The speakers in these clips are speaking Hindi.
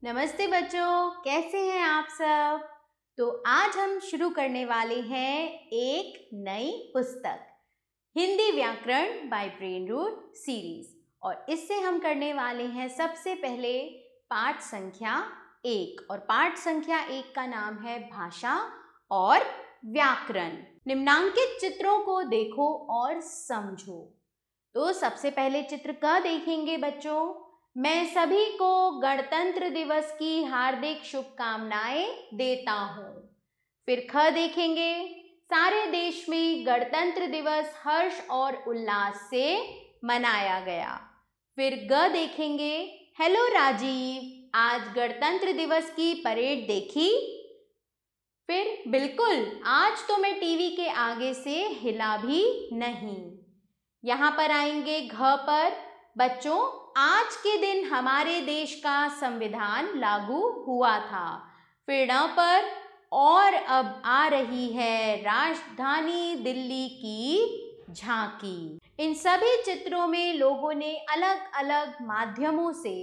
नमस्ते बच्चों, कैसे हैं आप सब। तो आज हम शुरू करने वाले हैं एक नई पुस्तक हिंदी व्याकरण बाय ब्रेन रूट सीरीज। और इससे हम करने वाले हैं सबसे पहले पाठ संख्या 1। और पाठ संख्या 1 का नाम है भाषा और व्याकरण। निम्नांकित चित्रों को देखो और समझो। तो सबसे पहले चित्र का देखेंगे बच्चों। मैं सभी को गणतंत्र दिवस की हार्दिक शुभकामनाएं देता हूँ। फिर ख देखेंगे। सारे देश में गणतंत्र दिवस हर्ष और उल्लास से मनाया गया। फिर ग देखेंगे। हेलो राजीव, आज गणतंत्र दिवस की परेड देखी? फिर बिल्कुल, आज तो मैं टीवी के आगे से हिला भी नहीं। यहाँ पर आएंगे घ पर। बच्चों, आज के दिन हमारे देश का संविधान लागू हुआ था। फिर ण पर, और अब आ रही है राजधानी दिल्ली की झांकी। इन सभी चित्रों में लोगों ने अलग अलग माध्यमों से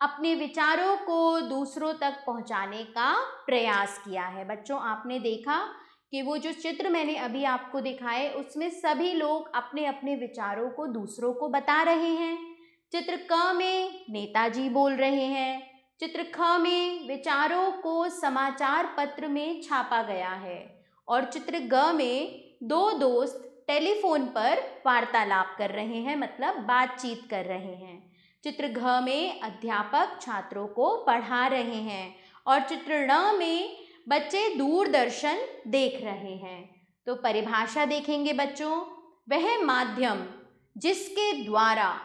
अपने विचारों को दूसरों तक पहुंचाने का प्रयास किया है। बच्चों, आपने देखा कि वो जो चित्र मैंने अभी आपको दिखाए उसमें सभी लोग अपने अपने विचारों को दूसरों को बता रहे हैं। चित्र क में नेताजी बोल रहे हैं। चित्र ख में विचारों को समाचार पत्र में छापा गया है। और चित्र ग में दो दोस्त टेलीफोन पर वार्तालाप कर रहे हैं, मतलब बातचीत कर रहे हैं। चित्र घ में अध्यापक छात्रों को पढ़ा रहे हैं। और चित्र ण में बच्चे दूरदर्शन देख रहे हैं। तो परिभाषा देखेंगे बच्चों। वह माध्यम जिसके द्वारा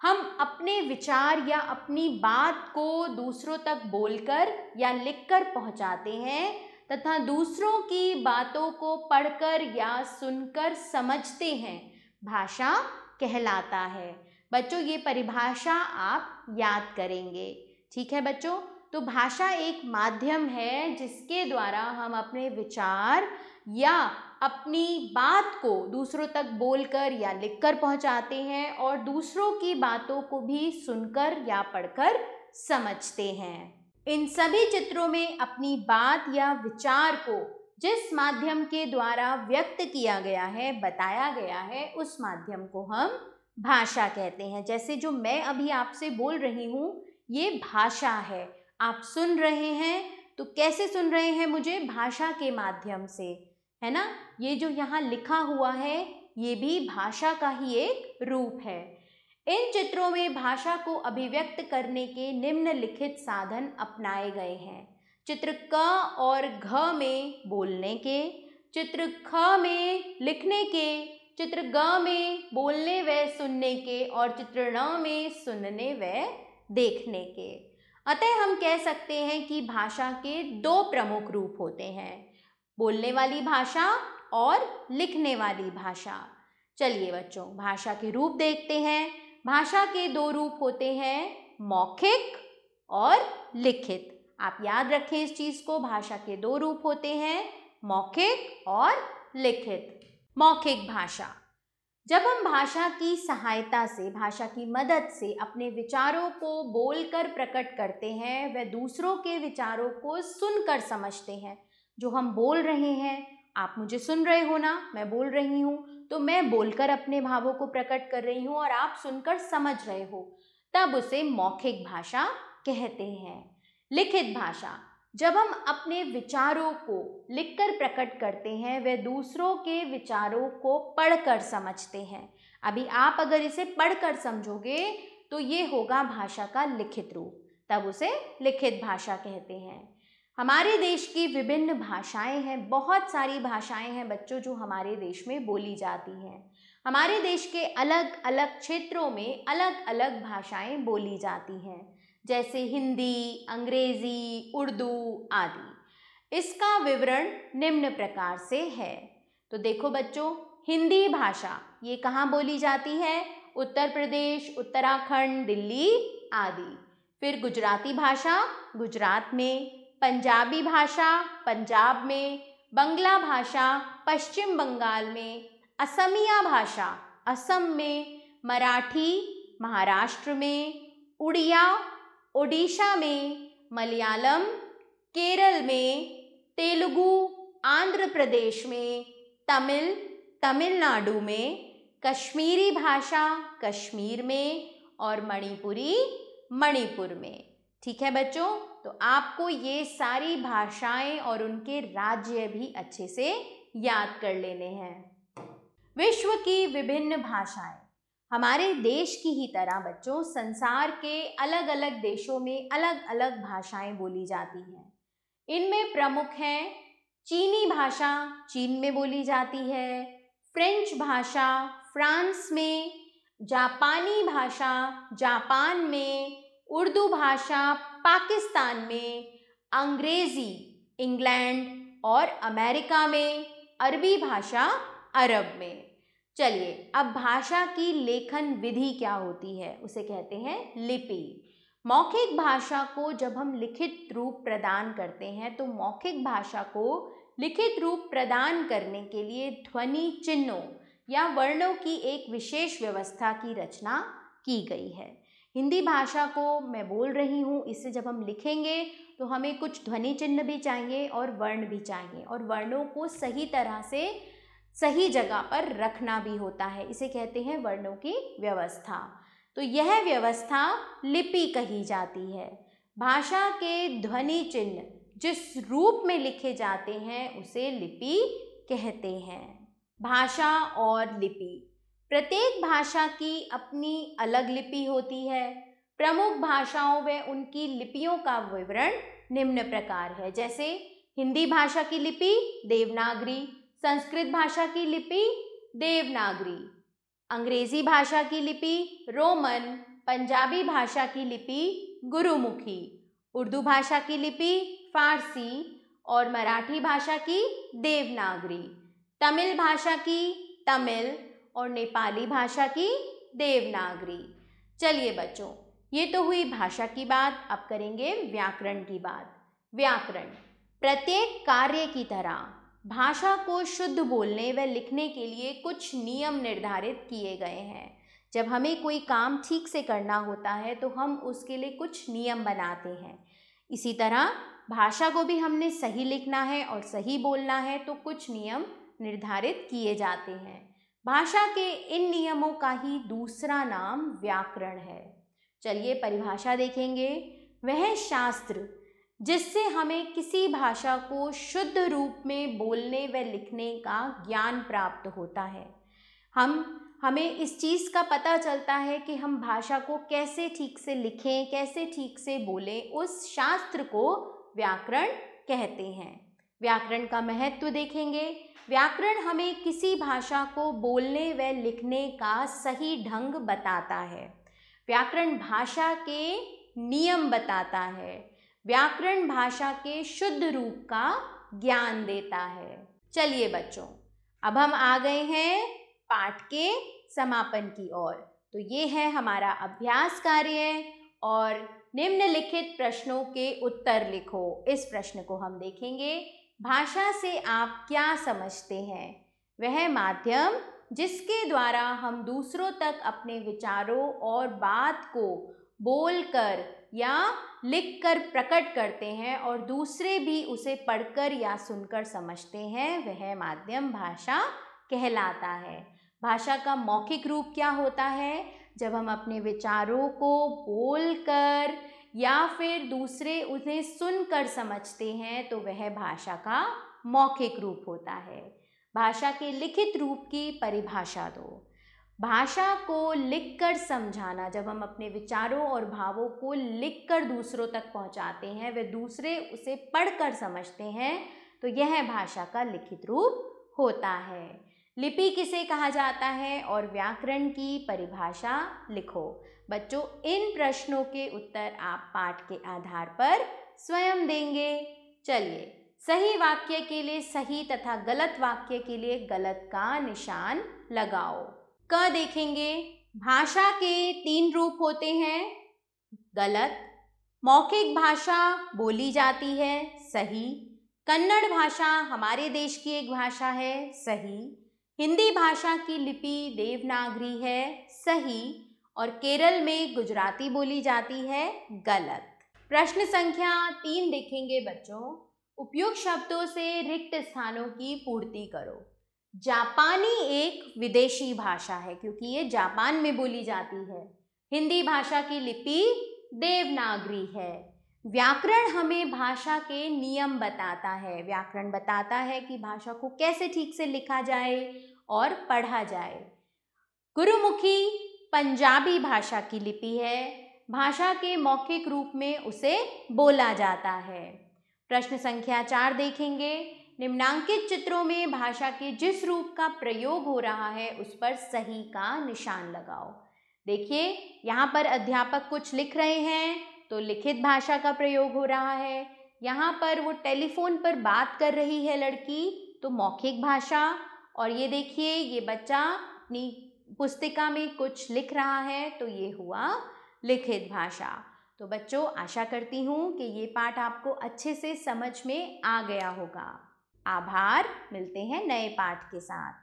हम अपने विचार या अपनी बात को दूसरों तक बोलकर या लिखकर पहुंचाते हैं तथा दूसरों की बातों को पढ़कर या सुनकर समझते हैं, भाषा कहलाता है। बच्चों, ये परिभाषा आप याद करेंगे। ठीक है बच्चों। तो भाषा एक माध्यम है जिसके द्वारा हम अपने विचार या अपनी बात को दूसरों तक बोलकर या लिखकर पहुंचाते हैं और दूसरों की बातों को भी सुनकर या पढ़कर समझते हैं। इन सभी चित्रों में अपनी बात या विचार को जिस माध्यम के द्वारा व्यक्त किया गया है, बताया गया है, उस माध्यम को हम भाषा कहते हैं। जैसे जो मैं अभी आपसे बोल रही हूँ, ये भाषा है। आप सुन रहे हैं तो कैसे सुन रहे हैं? मुझे भाषा के माध्यम से, है ना। ये जो यहाँ लिखा हुआ है ये भी भाषा का ही एक रूप है। इन चित्रों में भाषा को अभिव्यक्त करने के निम्नलिखित साधन अपनाए गए हैं। चित्र क और घ में बोलने के, चित्र ख में लिखने के, चित्र ग में बोलने व सुनने के और चित्र ण में सुनने व देखने के। अतः हम कह सकते हैं कि भाषा के दो प्रमुख रूप होते हैं, बोलने वाली भाषा और लिखने वाली भाषा। चलिए बच्चों, भाषा के रूप देखते हैं। भाषा के दो रूप होते हैं, मौखिक और लिखित। आप याद रखें इस चीज को, भाषा के दो रूप होते हैं, मौखिक और लिखित। मौखिक भाषा, जब हम भाषा की सहायता से, भाषा की मदद से अपने विचारों को बोलकर प्रकट करते हैं, वह दूसरों के विचारों को सुनकर समझते हैं। जो हम बोल रहे हैं, आप मुझे सुन रहे हो ना, मैं बोल रही हूँ, तो मैं बोलकर अपने भावों को प्रकट कर रही हूँ और आप सुनकर समझ रहे हो, तब उसे मौखिक भाषा कहते हैं। लिखित भाषा, जब हम अपने विचारों को लिखकर प्रकट करते हैं, वे दूसरों के विचारों को पढ़कर समझते हैं। अभी आप अगर इसे पढ़कर समझोगे तो ये होगा भाषा का लिखित रूप, तब उसे लिखित भाषा कहते हैं। हमारे देश की विभिन्न भाषाएं हैं, बहुत सारी भाषाएं हैं बच्चों जो हमारे देश में बोली जाती हैं। हमारे देश के अलग अलग क्षेत्रों में अलग अलग भाषाएं बोली जाती हैं, जैसे हिंदी, अंग्रेजी, उर्दू आदि। इसका विवरण निम्न प्रकार से है। तो देखो बच्चों, हिंदी भाषा ये कहाँ बोली जाती है? उत्तर प्रदेश, उत्तराखंड, दिल्ली आदि। फिर गुजराती भाषा गुजरात में, पंजाबी भाषा पंजाब में, बंगला भाषा पश्चिम बंगाल में, असमिया भाषा असम में, मराठी महाराष्ट्र में, उड़िया ओडिशा में, मलयालम, केरल में, तेलुगु आंध्र प्रदेश में, तमिल तमिलनाडु में, कश्मीरी भाषा कश्मीर में और मणिपुरी मणिपुर में। ठीक है बच्चों, तो आपको ये सारी भाषाएं और उनके राज्य भी अच्छे से याद कर लेने हैं। विश्व की विभिन्न भाषाएं हमारे देश की ही तरह बच्चों संसार के अलग अलग देशों में अलग अलग भाषाएं बोली जाती हैं। इनमें प्रमुख हैं चीनी भाषा चीन में बोली जाती है, फ्रेंच भाषा फ्रांस में, जापानी भाषा जापान में, उर्दू भाषा पाकिस्तान में, अंग्रेजी इंग्लैंड और अमेरिका में, अरबी भाषा अरब में। चलिए, अब भाषा की लेखन विधि क्या होती है, उसे कहते हैं लिपि। मौखिक भाषा को जब हम लिखित रूप प्रदान करते हैं तो मौखिक भाषा को लिखित रूप प्रदान करने के लिए ध्वनि चिन्हों या वर्णों की एक विशेष व्यवस्था की रचना की गई है। हिंदी भाषा को मैं बोल रही हूँ, इसे जब हम लिखेंगे तो हमें कुछ ध्वनि चिन्ह भी चाहिए और वर्ण भी चाहिए, और वर्णों को सही तरह से सही जगह पर रखना भी होता है। इसे कहते हैं वर्णों की व्यवस्था। तो यह व्यवस्था लिपि कही जाती है। भाषा के ध्वनि चिन्ह जिस रूप में लिखे जाते हैं उसे लिपि कहते हैं। भाषा और लिपि, प्रत्येक भाषा की अपनी अलग लिपि होती है। प्रमुख भाषाओं व उनकी लिपियों का विवरण निम्न प्रकार है, जैसे हिंदी भाषा की लिपि देवनागरी, संस्कृत भाषा की लिपि देवनागरी, अंग्रेजी भाषा की लिपि रोमन, पंजाबी भाषा की लिपि गुरुमुखी, उर्दू भाषा की लिपि फारसी और मराठी भाषा की देवनागरी, तमिल भाषा की तमिल और नेपाली भाषा की देवनागरी। चलिए बच्चों, ये तो हुई भाषा की बात। अब करेंगे व्याकरण की बात। व्याकरण प्रत्येक कार्य की तरह भाषा को शुद्ध बोलने व लिखने के लिए कुछ नियम निर्धारित किए गए हैं। जब हमें कोई काम ठीक से करना होता है तो हम उसके लिए कुछ नियम बनाते हैं। इसी तरह भाषा को भी हमने सही लिखना है और सही बोलना है तो कुछ नियम निर्धारित किए जाते हैं। भाषा के इन नियमों का ही दूसरा नाम व्याकरण है। चलिए परिभाषा देखेंगे। वह शास्त्र जिससे हमें किसी भाषा को शुद्ध रूप में बोलने व लिखने का ज्ञान प्राप्त होता है। हमें इस चीज़ का पता चलता है कि हम भाषा को कैसे ठीक से लिखें, कैसे ठीक से बोलें, उस शास्त्र को व्याकरण कहते हैं। व्याकरण का महत्व देखेंगे। व्याकरण हमें किसी भाषा को बोलने व लिखने का सही ढंग बताता है। व्याकरण भाषा के नियम बताता है। व्याकरण भाषा के शुद्ध रूप का ज्ञान देता है। चलिए बच्चों, अब हम आ गए हैं पाठ के समापन की ओर। तो ये है हमारा अभ्यास कार्य और निम्नलिखित प्रश्नों के उत्तर लिखो। इस प्रश्न को हम देखेंगे। भाषा से आप क्या समझते हैं? वह माध्यम जिसके द्वारा हम दूसरों तक अपने विचारों और बात को बोलकर या लिखकर प्रकट करते हैं और दूसरे भी उसे पढ़कर या सुनकर समझते हैं, वह माध्यम भाषा कहलाता है। भाषा का मौखिक रूप क्या होता है? जब हम अपने विचारों को बोलकर या फिर दूसरे उन्हें सुनकर समझते हैं तो वह भाषा का मौखिक रूप होता है। भाषा के लिखित रूप की परिभाषा दो। भाषा को लिखकर समझाना, जब हम अपने विचारों और भावों को लिखकर दूसरों तक पहुंचाते हैं, वे दूसरे उसे पढ़कर समझते हैं, तो यह भाषा का लिखित रूप होता है। लिपि किसे कहा जाता है और व्याकरण की परिभाषा लिखो। बच्चों, इन प्रश्नों के उत्तर आप पाठ के आधार पर स्वयं देंगे। चलिए, सही वाक्य के लिए सही तथा गलत वाक्य के लिए गलत का निशान लगाओ। क देखेंगे। भाषा के 3 रूप होते हैं। गलत। मौखिक भाषा बोली जाती है, सही। कन्नड़ भाषा हमारे देश की एक भाषा है, सही। हिंदी भाषा की लिपि देवनागरी है, सही। और केरल में गुजराती बोली जाती है, गलत। प्रश्न संख्या 3 देखेंगे बच्चों। उपयुक्त शब्दों से रिक्त स्थानों की पूर्ति करो। जापानी एक विदेशी भाषा है क्योंकि ये जापान में बोली जाती है। हिंदी भाषा की लिपि देवनागरी है। व्याकरण हमें भाषा के नियम बताता है। व्याकरण बताता है कि भाषा को कैसे ठीक से लिखा जाए और पढ़ा जाए। गुरुमुखी पंजाबी भाषा की लिपि है। भाषा के मौखिक रूप में उसे बोला जाता है। प्रश्न संख्या 4 देखेंगे। निम्नांकित चित्रों में भाषा के जिस रूप का प्रयोग हो रहा है उस पर सही का निशान लगाओ। देखिए यहाँ पर अध्यापक कुछ लिख रहे हैं तो लिखित भाषा का प्रयोग हो रहा है। यहाँ पर वो टेलीफोन पर बात कर रही है लड़की तो मौखिक भाषा। और ये देखिए ये बच्चा अपनी पुस्तिका में कुछ लिख रहा है तो ये हुआ लिखित भाषा। तो बच्चों आशा करती हूँ कि ये पाठ आपको अच्छे से समझ में आ गया होगा। आभार। मिलते हैं नए पाठ के साथ।